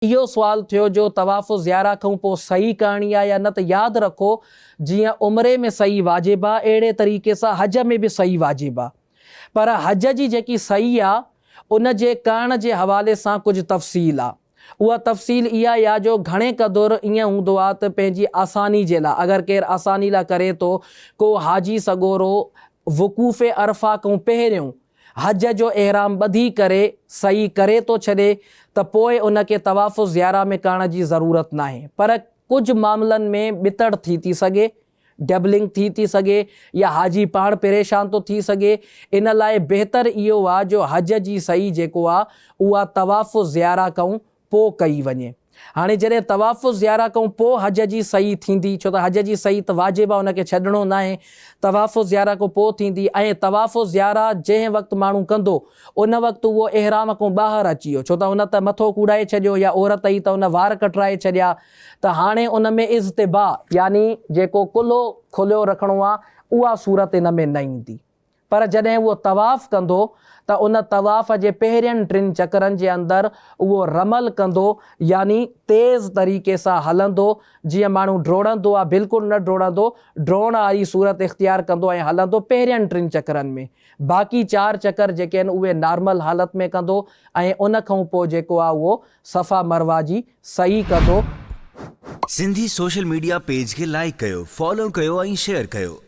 इहो सुवाल थियो जो तवाफ़ ज़ियारा खां पोइ सही करणी आहे या न, त यादि रखो जीअं उमिरे में सही वाजिबु आहे अहिड़े तरीक़े सां हज में बि सही वाजिबु आहे। पर हज जी जेकी सही आहे उन जे करण जे हवाले सां कुझु तफ़सील आहे। उहा तफ़सील इहा आहे जो घणे क़दुरु ईअं हूंदो आहे त पंहिंजी आसानी जे लाइ, अगरि केरु आसानी लाइ करे थो, को हाजी सगोरो वक़ूफ़ अरफ़ा खां पहिरियों हज जो एहराम ॿधी करे सही करे थो छॾे, त पोइ उनखे तवाफ़ ज़ियारा में करण जी ज़रूरत नाहे। पर कुझु मामलनि में ॿितड़ थी सघे, डबलिंग थी सघे, या हाजी पाण परेशान थो थी सघे। इन लाइ बहितर इहो आहे जो हज जी सही जेको आहे उहा तवाफ़ ज़ियारा खां पोइ कई वञे। हाणे जॾहिं तवाफ़ ज़ियारा खां पोइ हज जी सही थींदी, छो त हज जी सही त वाजिबु आहे, उनखे छॾिणो न आहे, तवाफ़ ज़ियारा खां पोइ थींदी। ऐं तवाफ़ ज़ियारा जंहिं वक़्तु माण्हू कंदो उन वक़्तु उहो एहराम खां ॿाहिरि अची वियो, छो त उन त मथो कूड़ाए छॾियो, या औरत ई त उन वार कटराए छॾिया, त हाणे उन में इज़्तिबा यानी जेको कुल्हो खुलियो रखिणो आहे उहा सूरत इन में न ईंदी। पर जॾहिं उहो तवाफ़ कंदो त उन तवाफ़ जे पहिरियनि 3 चकरनि जे अंदरि उहो रमल कंदो, यानी तेज़ तरीक़े सां हलंदो। जीअं माण्हू डोड़ंदो आहे बिल्कुलु न डोड़ंदो, डोड़ वारी सूरत इख़्तियार कंदो ऐं हलंदो पहिरियनि 3 चकरनि में। बाक़ी 4 चकर जेके आहिनि उहे नॉर्मल हालत में कंदो ऐं उन खां पोइ जेको आहे उहो सफ़ा मरवा जी सही कंदो। सिंधी सोशल मीडिया पेज खे लाइक कयो, फॉलो कयो ऐं शेयर कयो।